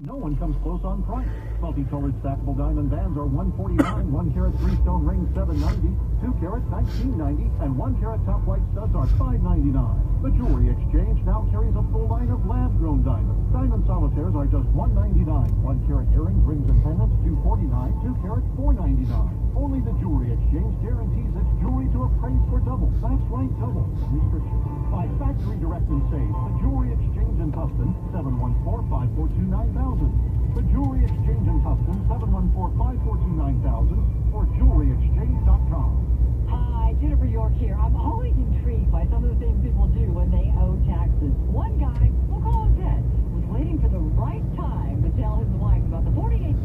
No one comes close on price. Multicolored stackable diamond bands are $149, 1-carat 3-stone ring $790, 2-carat $1990, and 1-carat top white studs are $599. The Jewelry Exchange now carries a full line of lab-grown diamonds. Diamond solitaires are just $199, 1-carat earrings, rings, and pendants $249, 2-carat $499. Only the Jewelry Exchange guarantees its jewelry to appraise for double. That's right, double. Restriction. By factory direct and save. The Jewelry Exchange in Tustin, 714-542-9000. The Jewelry Exchange in Tustin, 714-542-9000 or jewelryexchange.com. Hi, Jennifer York here. I'm always intrigued by some of the things people do when they owe taxes. One guy, we'll call him Ted, was waiting for the right time to tell his wife about the $48,000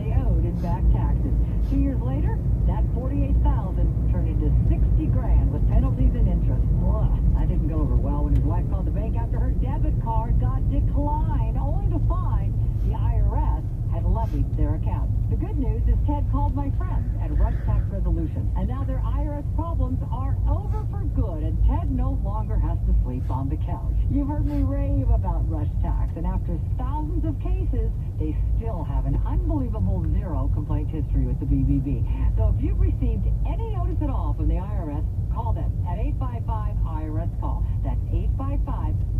they owed in back taxes. 2 years later, that $48,000 turned into $60 grand with penalties and interest. Ugh, that didn't go over well when his wife called the bank after her debit card got declined, only to find the IRS had levied their account. The good news is Ted called my friends at Rush Tax Resolution, and now their IRS problems are over for good, and Ted no longer has to sleep on the couch. You've heard me rave about Rush Tax, and after thousands of cases, they still have an unbelievable zero complaint history with the BBB. So if you've received any notice at all from the IRS, call them at 855-IRS-CALL. That's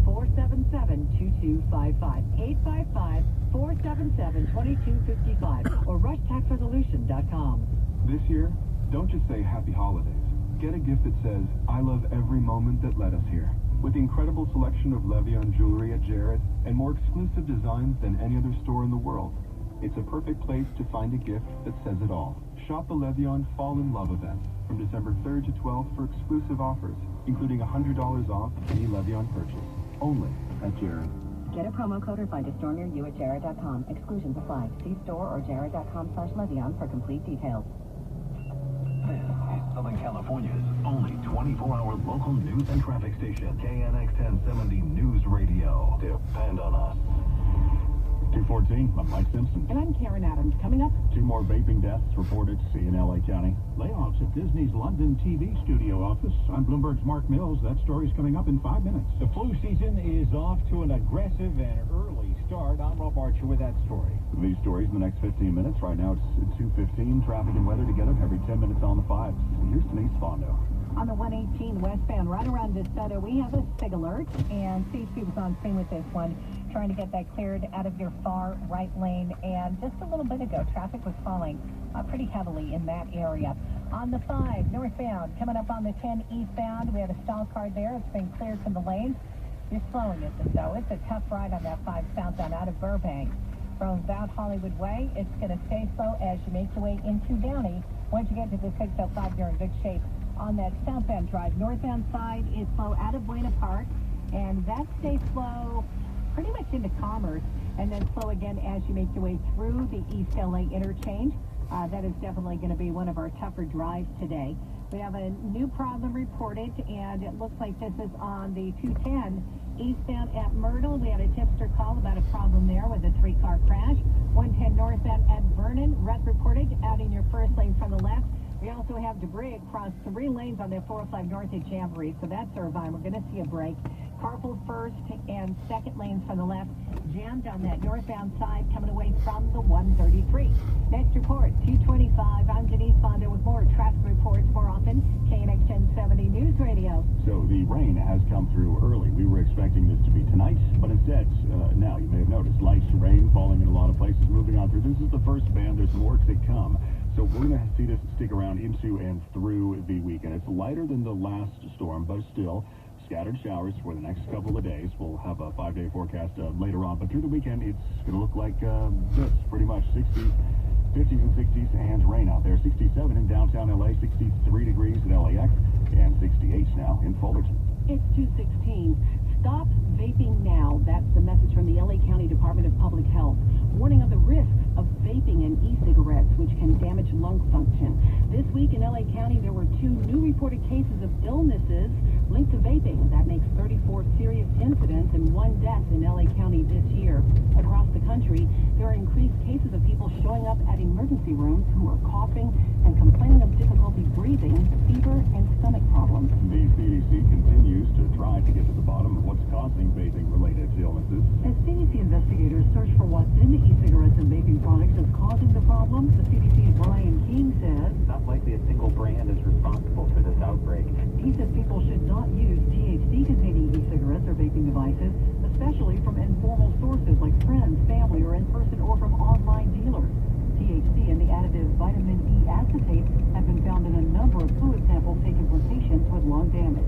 855-477-2255. 855-477-2255 or rushtaxresolution.com. This year, don't just say happy holidays. Get a gift that says, I love every moment that led us here. With the incredible selection of Levion jewelry at Jared and more exclusive designs than any other store in the world, it's a perfect place to find a gift that says it all. Shop the Levion Fall in Love event from December 3rd to 12th for exclusive offers, including $100 off any Levion purchase. Only at Jared. Get a promo code or find a store near you at Jared.com. Exclusions apply. See store or Jared.com/Levion for complete details. This is Southern California's only 24-hour local news and traffic station, KNX 1070 News Radio. Depend on us. 214, I'm Mike Simpson. And I'm Karen Adams. Coming up, 2 more vaping deaths reported in L.A. County. Layoffs at Disney's London TV studio office. I'm Bloomberg's Mark Mills. That story's coming up in 5 minutes. The flu season is off to an aggressive and early start. I'm Rob Archer with that story. These stories in the next 15 minutes. Right now it's 2:15. Traffic and weather together every 10 minutes on the 5s. Here's Denise Fondo. On the 118 westbound, right around DeSoto, we have a SIG alert, and CHP was on scene with this one, trying to get that cleared out of your far right lane. And just a little bit ago, traffic was falling pretty heavily in that area. On the 5 northbound, coming up on the 10 eastbound, we have a stall car there. It's been cleared from the lanes. You're slowing it, though. It's a tough ride on that 5 southbound out of Burbank. From South Hollywood Way, it's going to stay slow as you make your way into Downey. Once you get to the 605, you're in good shape. On that southbound drive, northbound side is slow out of Buena Park, and that stays slow pretty much into Commerce, and then slow again as you make your way through the East LA interchange. That is definitely going to be one of our tougher drives today. We have a new problem reported, and it looks like this is on the 210 eastbound at Myrtle. We had a tipster call about a problem there with a 3-car crash. 110 northbound at Vernon, wreck reported out in your first lane from the left. We also have debris across 3 lanes on the 405 north at Jamboree, so that's Irvine. We're going to see a break. Carpool first and second lanes from the left, jammed on that northbound side coming away from the 133. Next report, 225. I'm Denise Fondo with more traffic reports more often. KNX 1070 News Radio. So the rain has come through early. We were expecting this to be tonight, but instead, now you may have noticed light rain falling in a lot of places, moving on through. This is the first band. There's more to come. So we're going to see this stick around into and through the weekend. It's lighter than the last storm, but still scattered showers for the next couple of days. We'll have a 5-day forecast later on, but through the weekend, it's going to look like this, pretty much 60s, 50s and 60s, and rain out there. 67 in downtown LA, 63 degrees at LAX, and 68 now in Fullerton. it's 2:16. Stop vaping now. That's the message from the LA County Department of Public Health, warning of the risks of vaping and e-cigarettes, which can damage lung function. This week in LA County, there were 2 new reported cases of illnesses linked to vaping. That makes 34 serious incidents and 1 death in LA County this year. Across the country, there are increased cases of people showing up at emergency rooms who are coughing and complaining of difficulty breathing, fever, and stomach problems. The CDC continues to try to get to the bottom of what's causing vaping-related illnesses. As CDC investigators search for what's in the cigarettes and vaping products is causing the problem, the CDC's Brian King says. It's not likely a single brand is responsible for this outbreak. He says people should not use THC-containing e-cigarettes or vaping devices, especially from informal sources like friends, family, or in person, or from online dealers. THC and the additive vitamin E acetate have been found in a number of fluid samples taken from patients with lung damage.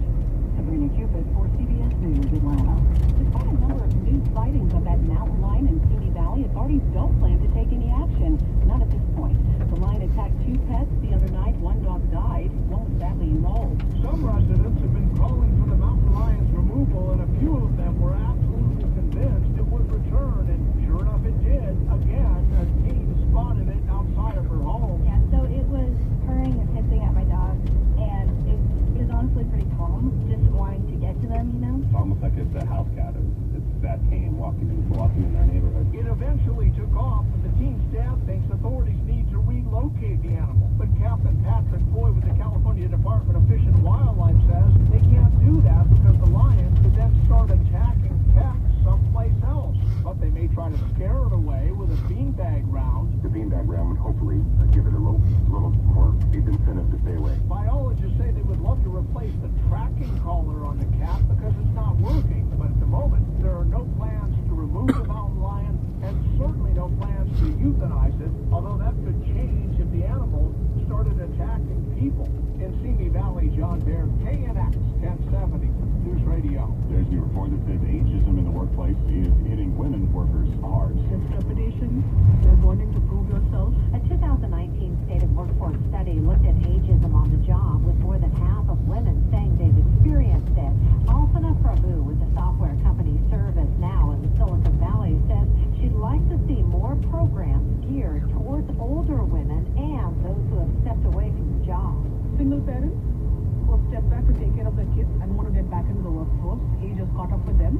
Sabrina Cupid for CBS News, Atlanta. Despite a number of new sightings of that mountain lion in Scenic Valley, authorities don't plan to take any action. Not at this point. The lion attacked 2 pets the other night. One dog died. One was badly mauled. Some residents have been calling for the mountain lion's removal, and a few of them were absolutely convinced it would return, and sure enough it did. Again, a team spotted it outside of her home. Yeah, so it was purring and hissing at my dog, and it was honestly pretty calm, just wanting to get to them, you know? It's almost like it's a house cat. It's that tame walking in their neighborhood. It eventually took off, and the team staff thinks authorities need to relocate the animal. But Captain Patrick Boyd with the California Department of Fish and Wildlife says they can't do that because the lions could then start attacking pets someplace else. But they may try to scare it away with a beanbag round. The beanbag round would hopefully give it a little more incentive to stay away. Biologists say they would love to replace the tracking collar on the cat because it's not working. But at the moment, there are no plans to remove the mountain lion and certainly no plans to euthanize it, although that could change if the animal started attacking people. In Simi Valley, John Baird, KNX 1070 News Radio. There's a report that says ageism in the workplace is hitting women workers hard. Just trepidation, they're wanting to prove yourself. A 2019 State of Workforce study looked at ageism on the job, with more than half of women saying they've experienced it. Alpana Prabhu with the software company ServiceNow in the Silicon Valley says she'd like to see more programs geared towards older women and those who have stepped away from the job. Single parents who have stepped back to take care of their kids and want to get back into the workforce. Age has caught up with them.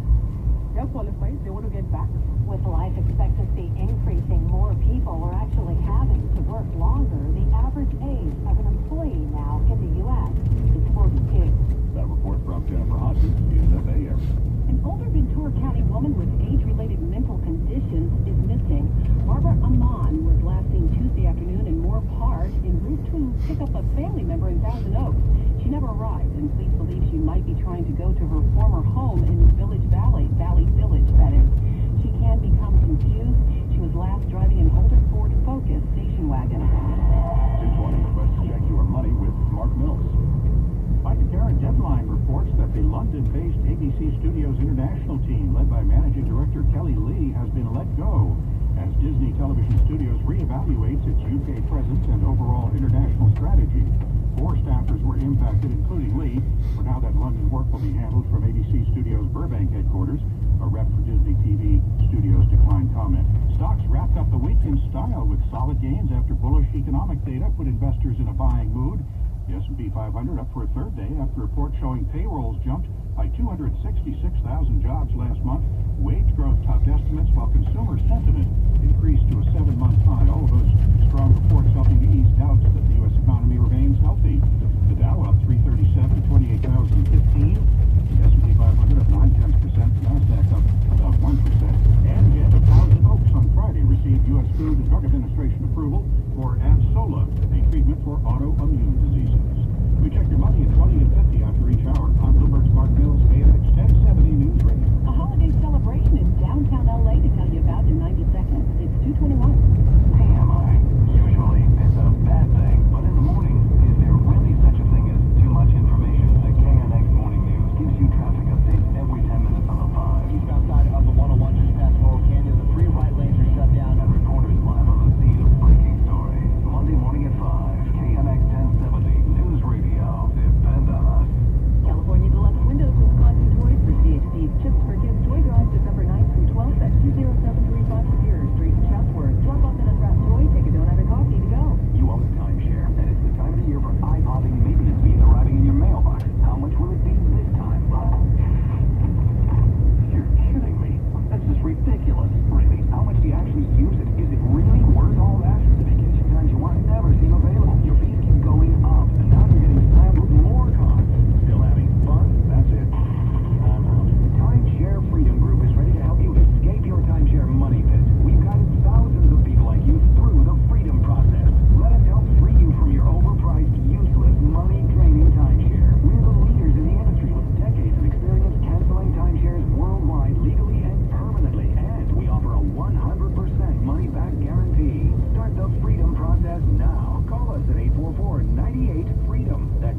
They're qualified. They want to get back. With life expectancy increasing, more people are actually having to work longer. The average age of an employee now in the U.S. is 42. That report from Jennifer Hodges in the Bay Area. An older Ventura County woman with age-related mental conditions is missing. Barbara Amon was last seen Tuesday afternoon in Moore Park en route to pick up a family member in Thousand Oaks. She never arrived, and police believe she might be trying to go to her former home in Valley Village, that is. She can become confused. She was last driving an older Ford Focus station wagon. 220, let's check your money with Mark Mills. Mike Karen Deadline reports that the London-based ABC Studios International team, led by Managing Director Kelly Lee, has been let go as Disney Television Studios reevaluates its UK presence and overall international strategy. 4 staffers were impacted, including Lee. For now, that London work will be handled from ABC Studios Burbank headquarters. A rep for Disney TV Studios declined comment. Stocks wrapped up the week in style with solid gains after bullish economic data put investors in a buying mood. The S&P 500 up for a third day after a report showing payrolls jumped by 266,000 jobs last month. Wage growth topped estimates while consumer sentiment increased to a 7-month high. All of those strong reports helping to ease doubts that the U.S. economy remains healthy. The Dow up 337, 28,015. The S&P 500 up 0.9%. The Nasdaq up about 1%. And yet, Thousand Oaks on Friday received U.S. Food and Drug Administration approval for Absola, a treatment for autoimmune diseases. We check your money at 20 and 50 after each hour. I'm Bloomberg's Mark Mills, KNX 1070 News Radio. A holiday celebration in downtown L.A. to tell you about.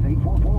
844